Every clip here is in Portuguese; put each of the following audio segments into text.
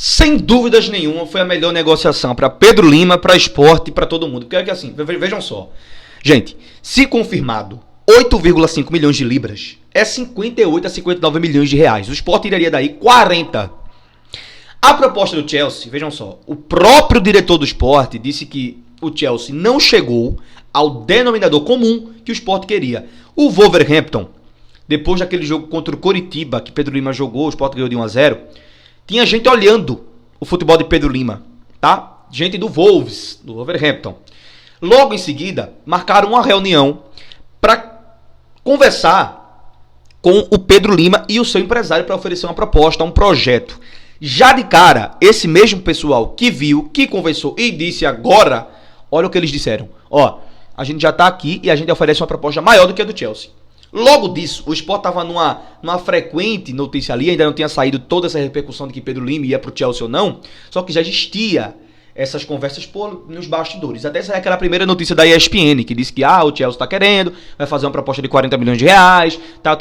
Sem dúvidas nenhuma, foi a melhor negociação para Pedro Lima, para Sport e para todo mundo. Porque é que assim, vejam só. Gente, se confirmado 8,5 milhões de libras, é 58 a 59 milhões de reais. O Sport tiraria daí 40. A proposta do Chelsea, vejam só, o próprio diretor do Sport disse que o Chelsea não chegou ao denominador comum que o Sport queria. O Wolverhampton, depois daquele jogo contra o Coritiba, que Pedro Lima jogou, o Sport ganhou de 1-0, tinha gente olhando o futebol de Pedro Lima, tá? Gente do Wolves, do Wolverhampton. Logo em seguida, marcaram uma reunião para conversar com o Pedro Lima e o seu empresário para oferecer uma proposta, um projeto. Já de cara, esse mesmo pessoal que viu, que conversou e disse agora, olha o que eles disseram. Ó, a gente já tá aqui e a gente oferece uma proposta maior do que a do Chelsea. Logo disso, o Sport estava numa frequente notícia ali, ainda não tinha saído toda essa repercussão de que Pedro Lima ia pro Chelsea ou não, só que já existia essas conversas nos bastidores. Até saiu aquela primeira notícia da ESPN, que disse que o Chelsea tá querendo, vai fazer uma proposta de 40 milhões de reais, tal.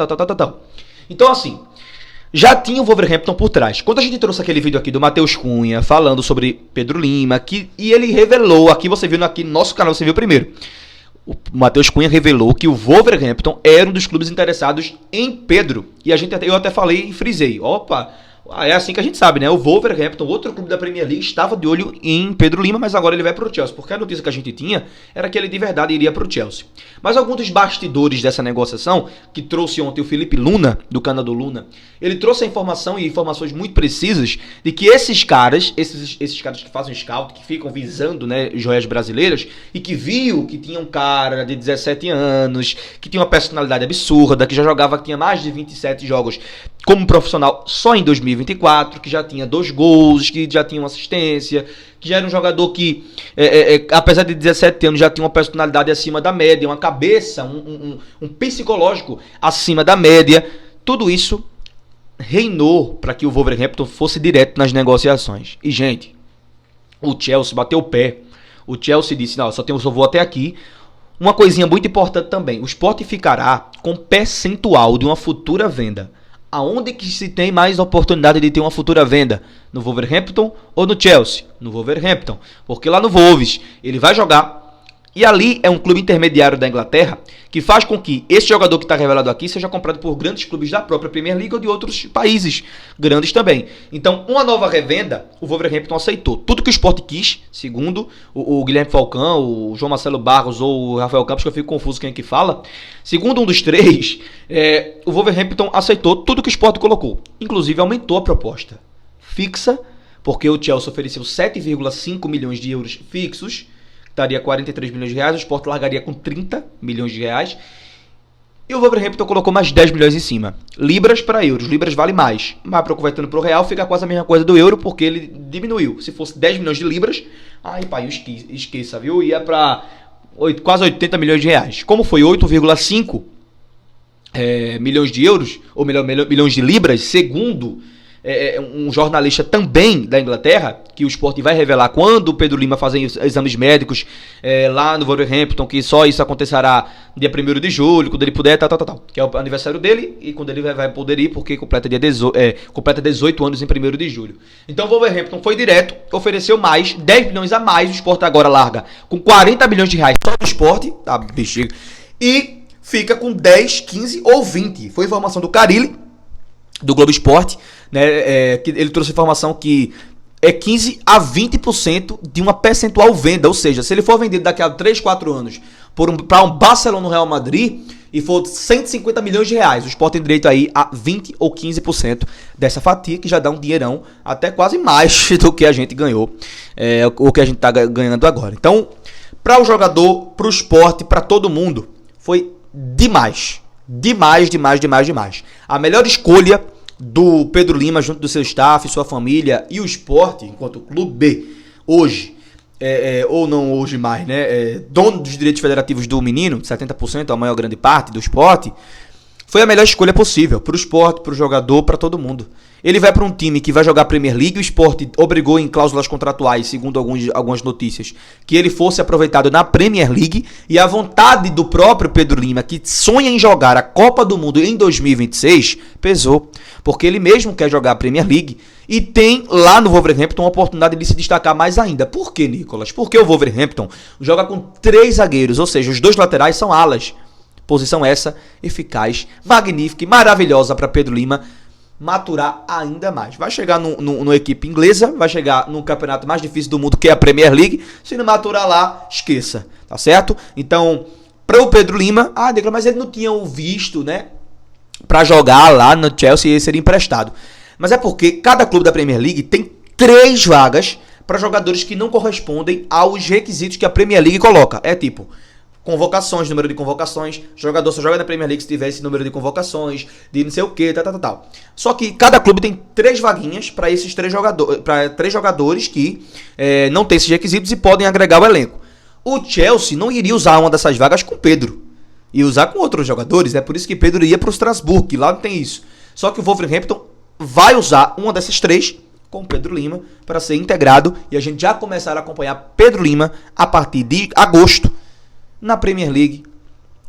Então assim, já tinha o Wolverhampton por trás. Quando a gente trouxe aquele vídeo aqui do Matheus Cunha, falando sobre Pedro Lima, e ele revelou, aqui você viu aqui no nosso canal, você viu primeiro, o Matheus Cunha revelou que o Wolverhampton era um dos clubes interessados em Pedro. E eu até falei e frisei. Opa, é assim que a gente sabe, né? O Wolverhampton, outro clube da Premier League, estava de olho em Pedro Lima, mas agora ele vai para o Chelsea. Porque a notícia que a gente tinha era que ele de verdade iria para o Chelsea. Mas alguns dos bastidores dessa negociação, que trouxe ontem o Felipe Luna, do canal do Luna, ele trouxe a informação e informações muito precisas de que esses caras que fazem scout, que ficam visando, né, joias brasileiras, e que viu que tinha um cara de 17 anos, que tinha uma personalidade absurda, que já jogava, que tinha mais de 27 jogos como profissional só em 2024, que já tinha 2 gols, que já tinha uma assistência, que já era um jogador que, apesar de 17 anos, já tinha uma personalidade acima da média, uma cabeça, um psicológico acima da média. Tudo isso reinou para que o Wolverhampton fosse direto nas negociações. E, gente, o Chelsea bateu o pé. O Chelsea disse, não, só vou até aqui. Uma coisinha muito importante também, o Sport ficará com percentual de uma futura venda. Aonde que se tem mais oportunidade de ter uma futura venda? No Wolverhampton ou no Chelsea? No Wolverhampton. Porque lá no Wolves ele vai jogar. E ali é um clube intermediário da Inglaterra que faz com que esse jogador que está revelado aqui seja comprado por grandes clubes da própria Premier League ou de outros países grandes também. Então, uma nova revenda, o Wolverhampton aceitou. Tudo que o Sport quis, segundo o Guilherme Falcão, o João Marcelo Barros ou o Rafael Campos, que eu fico confuso quem é que fala, segundo um dos três, o Wolverhampton aceitou tudo que o Sport colocou. Inclusive, aumentou a proposta fixa, porque o Chelsea ofereceu 7,5 milhões de euros fixos, daria 43 milhões de reais, o Sport largaria com 30 milhões de reais, e o Wolverhampton colocou mais 10 milhões em cima. Libras para euros, libras vale mais, mas convertendo para o real fica quase a mesma coisa do euro, porque ele diminuiu. Se fosse 10 milhões de libras, pai, esqueça, viu? Ia para quase 80 milhões de reais. Como foi 8,5 milhões de euros, ou melhor, milhões de libras, segundo um jornalista também da Inglaterra, que o Sport vai revelar quando o Pedro Lima fazer exames médicos lá no Wolverhampton, que só isso acontecerá dia 1º de julho, quando ele puder, que é o aniversário dele, e quando ele vai poder ir, porque completa 18 anos em 1º de julho. Então o Wolverhampton foi direto, ofereceu mais, 10 milhões a mais, o Sport agora larga com 40 milhões de reais só do Sport, tá, bexiga, e fica com 10, 15 ou 20. Foi informação do Carille, do Globo Esporte, né, que ele trouxe informação que é 15 a 20% de uma percentual venda, ou seja, se ele for vendido daqui a 3, 4 anos para um Barcelona no Real Madrid e for 150 milhões de reais, o Sport tem direito aí a 20 ou 15% dessa fatia, que já dá um dinheirão até quase mais do que a gente ganhou, o que a gente está ganhando agora. Então, para o jogador, para o Sport, para todo mundo, foi demais. Demais. A melhor escolha do Pedro Lima junto do seu staff, sua família e o Sport, enquanto clube B, hoje, ou não hoje mais, né, dono dos direitos federativos do menino, 70%, a maior grande parte do Sport, foi a melhor escolha possível para o Sport, para o jogador, para todo mundo. Ele vai para um time que vai jogar a Premier League, o Sport obrigou em cláusulas contratuais, segundo algumas notícias, que ele fosse aproveitado na Premier League, e a vontade do próprio Pedro Lima, que sonha em jogar a Copa do Mundo em 2026, pesou, porque ele mesmo quer jogar a Premier League, e tem lá no Wolverhampton uma oportunidade de se destacar mais ainda. Por que, Nicolas? Porque o Wolverhampton joga com 3 zagueiros, ou seja, os 2 laterais são alas. Posição essa eficaz, magnífica e maravilhosa para Pedro Lima maturar ainda mais. Vai chegar numa equipe inglesa, vai chegar num campeonato mais difícil do mundo, que é a Premier League. Se não maturar lá, esqueça, tá certo? Então, para o Pedro Lima, mas ele não tinha o visto, né, para jogar lá no Chelsea, e seria emprestado. Mas é porque cada clube da Premier League tem 3 vagas para jogadores que não correspondem aos requisitos que a Premier League coloca. É tipo convocações, número de convocações, jogador só joga na Premier League se tiver esse número de convocações, de não sei o que, tal. Só que cada clube tem 3 vaguinhas para esses 3 jogadores, para 3 jogadores que não têm esses requisitos e podem agregar o elenco. O Chelsea não iria usar uma dessas vagas com Pedro, ia usar com outros jogadores, é por isso que Pedro ia para o Strasbourg, que lá não tem isso. Só que o Wolverhampton vai usar uma dessas 3 com Pedro Lima para ser integrado, e a gente já começar a acompanhar Pedro Lima a partir de agosto, na Premier League,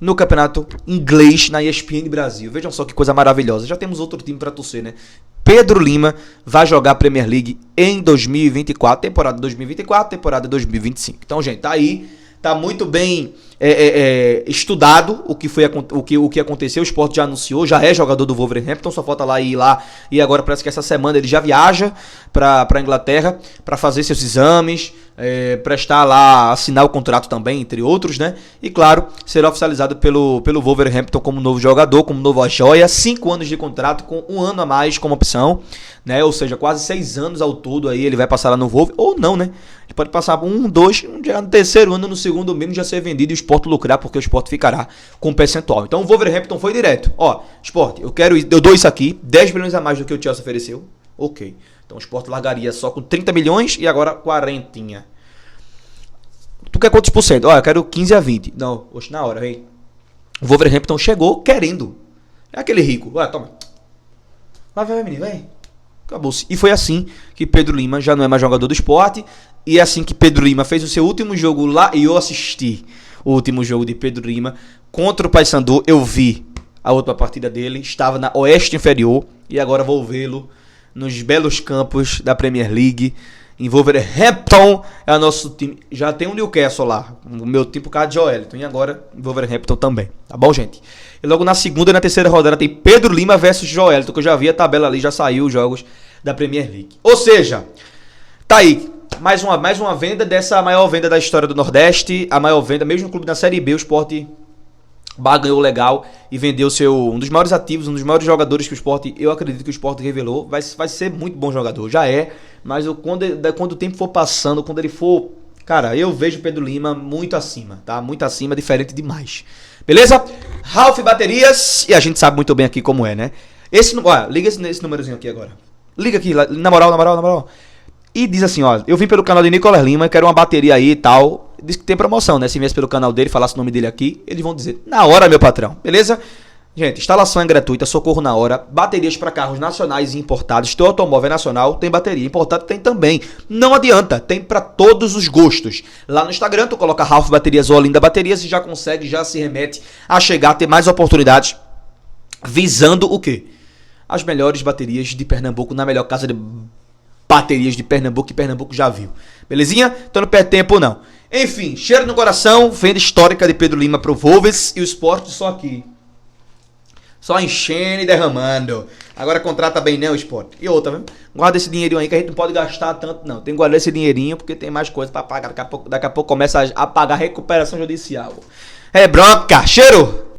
no campeonato inglês, na ESPN Brasil. Vejam só que coisa maravilhosa. Já temos outro time para torcer, né? Pedro Lima vai jogar a Premier League em 2024, temporada 2024, temporada 2025. Então, gente, tá aí. Tá muito bem estudado o que aconteceu. O Sport já anunciou, já é jogador do Wolverhampton, só falta ir lá. E agora parece que essa semana ele já viaja para a Inglaterra para fazer seus exames, prestar lá, assinar o contrato também, entre outros, né? E claro, será oficializado pelo Wolverhampton como novo jogador, como nova joia. 5 anos de contrato com 1 ano a mais como opção, né? Ou seja, quase 6 anos ao todo aí ele vai passar lá no Wolverhampton, ou não, né? Ele pode passar 1, 2, no terceiro ano, no segundo mínimo já ser vendido e o Sport lucrar, porque o Sport ficará com percentual. Então o Wolverhampton foi direto. Ó, Sport, eu dou isso aqui, 10 milhões a mais do que o Chelsea ofereceu. Ok. Então o Sport largaria só com 30 milhões e agora 40. Tu quer quantos por cento? Ó, eu quero 15 a 20. Não, oxe, na hora, vem. O Wolverhampton chegou querendo. É aquele rico. Vai, toma. Vai, menino, vem. Acabou-se. E foi assim que Pedro Lima já não é mais jogador do Sport. E é assim que Pedro Lima fez o seu último jogo lá. E eu assisti o último jogo de Pedro Lima contra o Paysandu. Eu vi a última partida dele. Estava na Oeste Inferior. E agora vou vê-lo nos belos campos da Premier League. Em Wolverhampton é o nosso time. Já tem um Newcastle lá. O meu time por causa de Joelinton. E agora em Wolverhampton também. Tá bom, gente? E logo na segunda e na terceira rodada tem Pedro Lima versus Joelinton. Que eu já vi a tabela ali. Já saiu os jogos da Premier League. Ou seja, tá aí. Mais uma venda dessa maior venda da história do Nordeste. A maior venda, mesmo no clube da Série B, o Sport ganhou legal e vendeu um dos maiores ativos, um dos maiores jogadores que o Sport, eu acredito que o Sport revelou. Vai ser muito bom jogador, já é. Mas quando o tempo for passando, quando ele for... Cara, eu vejo o Pedro Lima muito acima, tá? Muito acima, diferente demais. Beleza? Ralph Baterias, e a gente sabe muito bem aqui como é, né? Liga esse númerozinho aqui agora. Liga aqui, na moral. E diz assim, ó, eu vim pelo canal de Nicolas Lima, quero uma bateria aí e tal. Diz que tem promoção, né? Se viesse pelo canal dele, falasse o nome dele aqui, eles vão dizer, na hora, meu patrão, beleza? Gente, instalação é gratuita, socorro na hora, baterias para carros nacionais e importados. Teu automóvel é nacional, tem bateria, importado tem também. Não adianta, tem para todos os gostos. Lá no Instagram, tu coloca Ralph Baterias ou Olinda Baterias e já se remete a chegar a ter mais oportunidades, visando o quê? As melhores baterias de Pernambuco, na melhor casa de baterias de Pernambuco que Pernambuco já viu. Belezinha? Então não perde tempo não. Enfim, cheiro no coração, venda histórica de Pedro Lima pro Wolves e o Sport só aqui. Só enchendo e derramando. Agora contrata bem, né, o Sport? E outra, viu? Guarda esse dinheirinho aí que a gente não pode gastar tanto, não. Tem que guardar esse dinheirinho porque tem mais coisa pra pagar. Daqui a pouco começa a pagar recuperação judicial. É bronca, cheiro!